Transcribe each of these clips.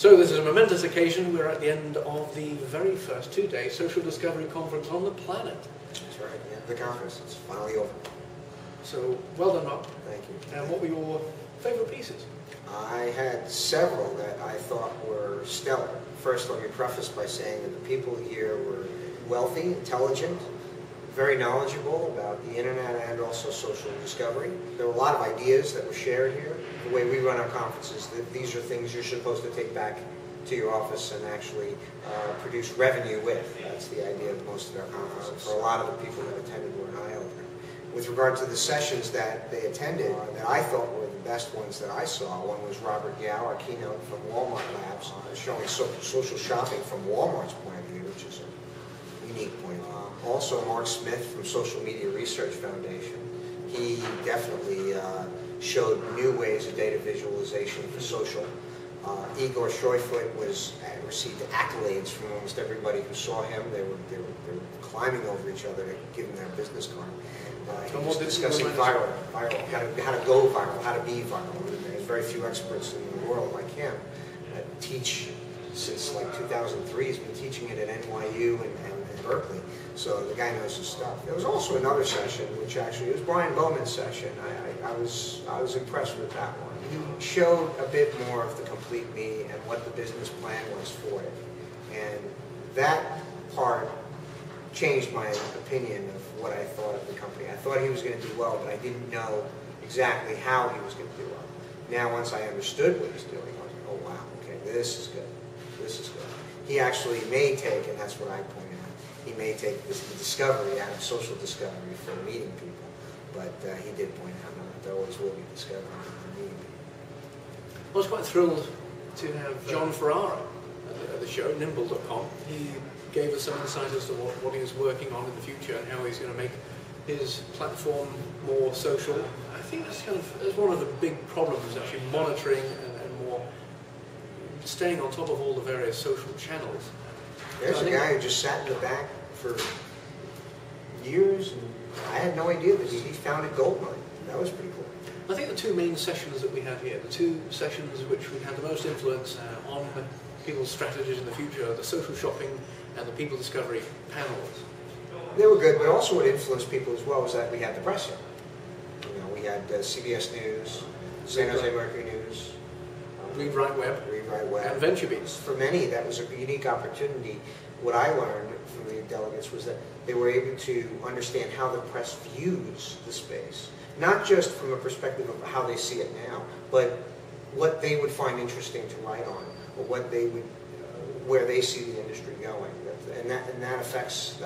So this is a momentous occasion. We're at the end of the very first two-day Social Discovery Conference on the planet. That's right, the end of the conference. It's finally over. So, well done, Mark. Thank you. And what were your favourite pieces? I had several that I thought were stellar. First, let me preface by saying that the people here were wealthy, intelligent, very knowledgeable about the internet and also social discovery. There were a lot of ideas that were shared here. The way we run our conferences, these are things you're supposed to take back to your office and actually produce revenue with. That's the idea of most of our conferences. For a lot of the people that attended were an eye-opener. With regard to the sessions that they attended, that I thought were the best ones that I saw, one was Robert Yao, our keynote from Walmart Labs, showing social shopping from Walmart's point of view, which is a unique point of view. Also, Mark Smith from Social Media Research Foundation. He definitely showed new ways of data visualization for social. Igor Shoyfoot received accolades from almost everybody who saw him. They were climbing over each other to give him their business card. He was discussing viral, how to go viral, how to be viral. There's very few experts in the world like him that teach since like 2003. He's been teaching it at NYU and Berkeley. So the guy knows his stuff. There was also another session, which actually it was Brian Bowman's session. I was impressed with that one. He showed a bit more of the complete me and what the business plan was for it. And that part changed my opinion of what I thought of the company. I thought he was going to do well, but I didn't know exactly how he was going to do well. Now, once I understood what he's doing, I was like, oh wow, okay, this is good. This is good. He actually may take, and that's what I pointed out, he may take the discovery out of social discovery for meeting people, but he did point out that there always will be discovery in meeting people. I was quite thrilled to have John Ferrara at the show, Nimble.com. He gave us some insight as to what he was working on in the future and how he's going to make his platform more social. I think that's that's one of the big problems, actually monitoring and more staying on top of all the various social channels. There's a guy who just sat in the back for years, and I had no idea that he founded Goldmine. That was pretty cool. I think the two main sessions that we had here, the two sessions which would have the most influence on people's strategies in the future, are the social shopping and the people discovery panels. They were good, but also what influenced people as well was that we had the press here. You know, we had CBS News, San Jose Mercury News, Read Write Web, and VentureBeat. For many, that was a unique opportunity. What I learned from the delegates was that they were able to understand how the press views the space, not just from a perspective of how they see it now, but what they would find interesting to write on, or what they would, where they see the industry going, and that affects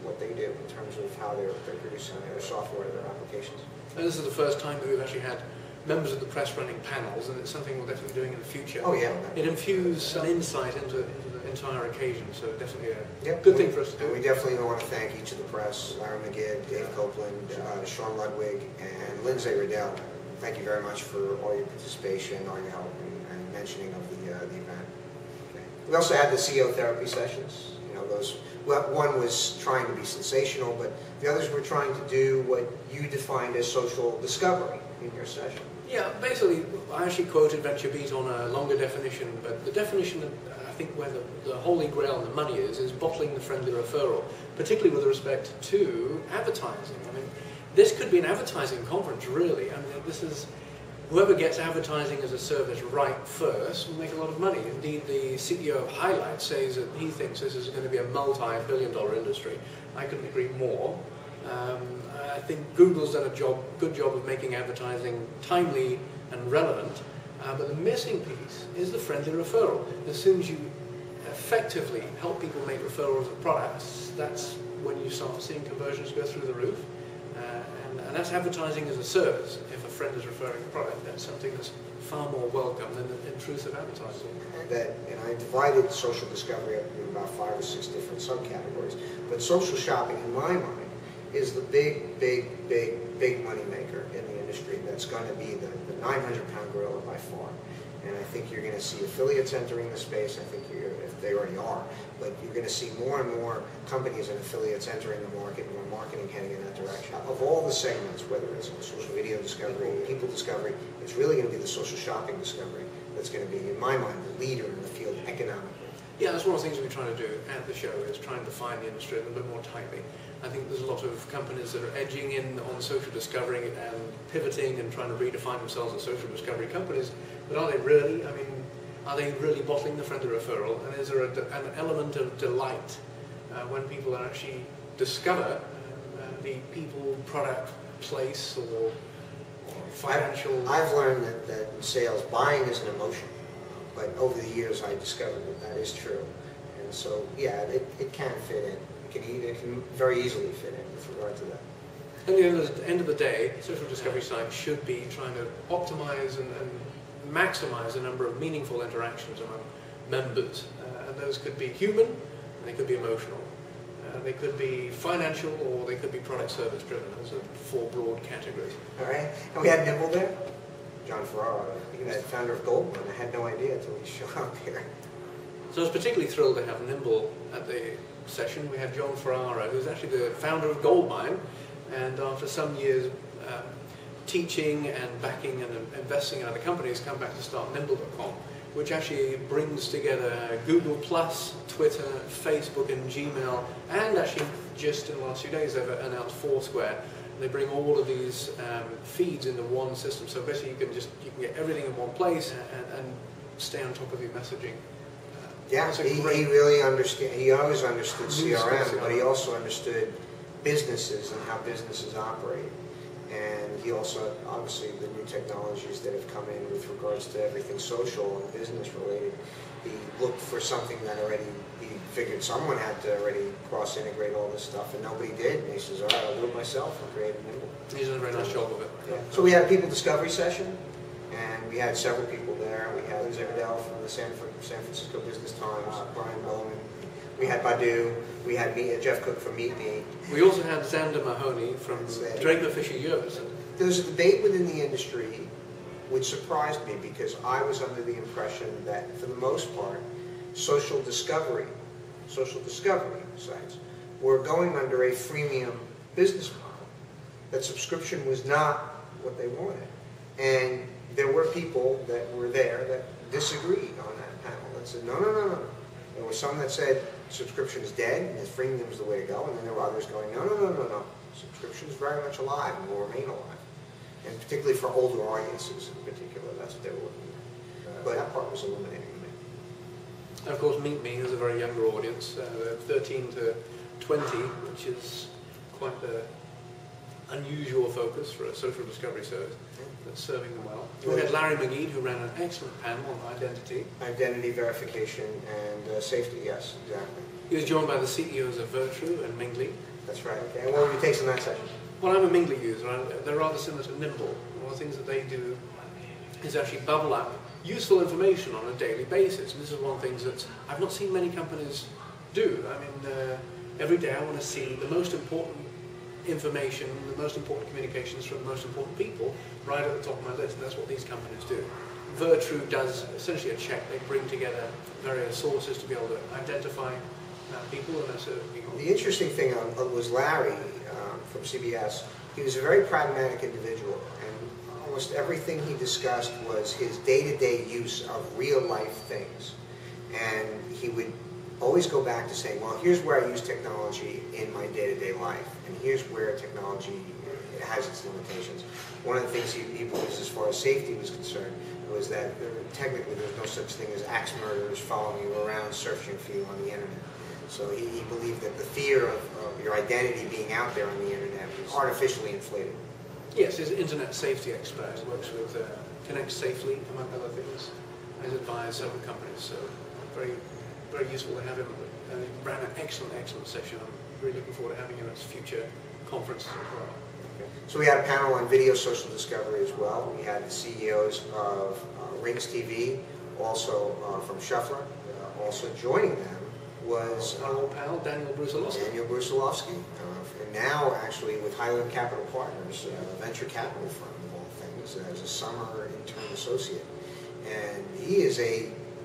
what they do in terms of how they're producing their software, their applications. And this is the first time that we've actually had members of the press running panels, and it's something we're definitely doing in the future. Oh yeah. It infused some insight into the entire occasion, so definitely a good thing for us to do. And we definitely want to thank each of the press, Larry McGibb, Dave Copeland, Sean Ludwig, and Lindsay Riddell. Thank you very much for all your participation, all your help, and mentioning of the event. Okay. We also had the CEO therapy sessions. You know, those. Well, one was trying to be sensational, but the others were trying to do what you defined as social discovery in your session. Yeah, basically, I actually quoted VentureBeat on a longer definition, but the definition that I think where the holy grail and the money is bottling the friendly referral, particularly with respect to advertising. I mean, this could be an advertising conference, really. I mean, this is, whoever gets advertising as a service right first will make a lot of money. Indeed, the CEO of Highlight says that he thinks this is going to be a multi-billion-dollar industry. I couldn't agree more. I think Google's done a good job of making advertising timely and relevant, but the missing piece is the friendly referral. As soon as you effectively help people make referrals of products, that's when you start seeing conversions go through the roof. And that's advertising as a service. If a friend is referring a product, that's something that's far more welcome than intrusive advertising. And I divided social discovery up into about 5 or 6 different subcategories. But social shopping, in my mind, is the big money maker in the industry. That's going to be the 900-pound gorilla by far. And I think you're going to see affiliates entering the space. I think if they already are, but you're going to see more and more companies and affiliates entering the market, more marketing heading in that direction. Of all the segments, whether it's social video discovery, people discovery, it's really going to be the social shopping discovery that's going to be, in my mind, the leader in the field economically. Yeah, that's one of the things we're trying to do at the show, is trying to define the industry a little bit more tightly. I think there's a lot of companies that are edging in on social discovery and pivoting and trying to redefine themselves as social discovery companies, but are they really? I mean, are they really bottling the friendly referral? And is there an element of delight when people actually discover the people, product, place, or financial... I've learned that in sales, buying is an emotion. But over the years, I discovered that is true. And so, yeah, it can fit in. It can very easily fit in with regard to that. At the end of the day, social discovery sites should be trying to optimize and maximize the number of meaningful interactions among members. And those could be human, and they could be emotional. They could be financial, or they could be product service driven. Those are 4 broad categories. All right. And we had Nimble there. John Ferraro, he was the founder of Goldmine. I had no idea until he showed up here. So I was particularly thrilled to have Nimble at the session. We had John Ferraro, who's actually the founder of Goldmine, and after some years teaching and backing and investing in other companies, come back to start Nimble.com, which actually brings together Google+, Twitter, Facebook and Gmail, and actually just in the last few days they've announced Foursquare. They bring all of these feeds into one system, so basically you can get everything in one place and stay on top of your messaging. Yeah, he really understood. He always understood CRM, but he also understood businesses and how businesses operate. And he also, obviously, the new technologies that have come in with regards to everything social and business related. He looked for something that already, he figured someone had to already cross-integrate all this stuff, and nobody did. And he says, all right, I'll do it myself and create a Nimble. He's done a very nice job of it. Yeah. So we had a people discovery session, and we had several people there. We had Liz Everdell from the San Francisco Business Times, Brian Bowman. We had Badu. We had Jeff Cook from Meet Me. We also had Xander Mahoney from Draper Fisher Ewers. There's a debate within the industry which surprised me, because I was under the impression that, for the most part, social discovery sites were going under a freemium business model, that subscription was not what they wanted. And there were people that were there that disagreed on that panel, that said, no, no, no, no. There were some that said subscription is dead and freemium is the way to go, and then there were others going, no, no, no, no, no. Subscription is very much alive and will remain alive. And particularly for older audiences in particular, that's what they were looking at. But that part was illuminating to me. And of course, Meet Me is a very younger audience, 13 to 20, which is quite the unusual focus for a social discovery service that's serving them well. We had Larry McGee, who ran an excellent panel on identity. Identity verification and safety, yes, exactly. He was joined by the CEOs of Virtru and Mingli. That's right. Okay. And what were your takes on that session? Well, I'm a Mingli user. They're rather similar to Nimble. One of the things that they do is actually bubble up useful information on a daily basis. And this is one of the things that I've not seen many companies do. I mean, every day I want to see the most important information, the most important communications from the most important people right at the top of my list. And that's what these companies do. Virtru does essentially a check. They bring together various sources to be able to identify people. And that's the interesting thing was Larry from CBS. He was a very pragmatic individual, and almost everything he discussed was his day-to-day use of real-life things. And he would always go back to saying, well, here's where I use technology in my day-to-day life, and here's where technology has its limitations. One of the things he believes as far as safety was concerned was that technically there's no such thing as axe murderers following you around, searching for you on the internet. So he believed that the fear of your identity being out there on the internet was artificially inflated. Yes, he's an internet safety expert. He works with Connect Safely, among other things. He's advised several companies, so very, very useful to have him. And he ran an excellent session. I'm really looking forward to having him at future conferences as well. Okay. So we had a panel on video social discovery as well. We had the CEOs of Rings TV, also from Shuffler. Also joining them was our old pal, Daniel Brusilowski. Daniel Brusilowski. And now, actually, with Highland Capital Partners, a venture capital firm of all things, as a summer intern associate. And he is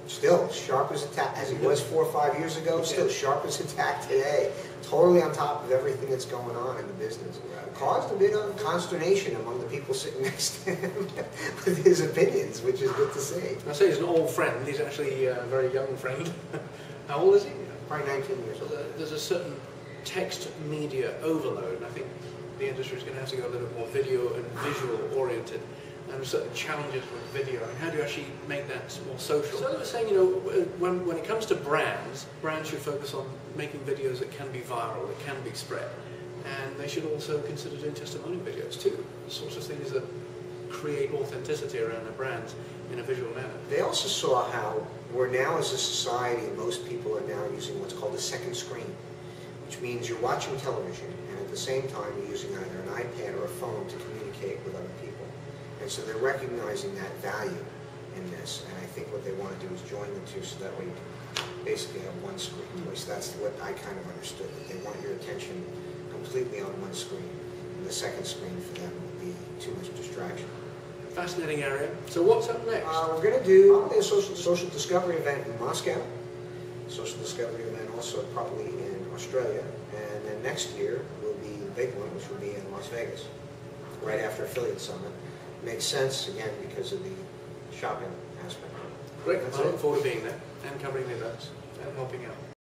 still sharp as a tack, as he was 4 or 5 years ago, still sharp as a tack today. Totally on top of everything that's going on in the business. Caused a bit of consternation among the people sitting next to him with his opinions, which is good to see. I say he's an old friend. He's actually a very young friend. How old is he? Probably 19 years old. There's a certain text media overload, and I think the industry is going to have to go a little bit more video and visual oriented. And there are certain challenges with video. I mean, how do you actually make that more social? So I was saying, when it comes to brands should focus on making videos that can be viral, that can be spread. And they should also consider doing testimonial videos too, the sorts of things that create authenticity around their brands in a visual manner. They also saw how we're now as a society, most people are now using what's called a second screen, which means you're watching television and at the same time you're using either an iPad or a phone to communicate with other people. And so they're recognizing that value in this, and I think what they want to do is join the two so that we basically have one screen. At least that's what I kind of understood, that they want your attention completely on one screen, and the second screen for them would be too much distraction. Fascinating area. So what's up next? We're going to do a social discovery event in Moscow, social discovery event also probably in Australia, and then next year will be the big one, which will be in Las Vegas, right after Affiliate Summit. Makes sense, again, because of the shopping aspect. Great. I look forward to being there and covering the events and helping out.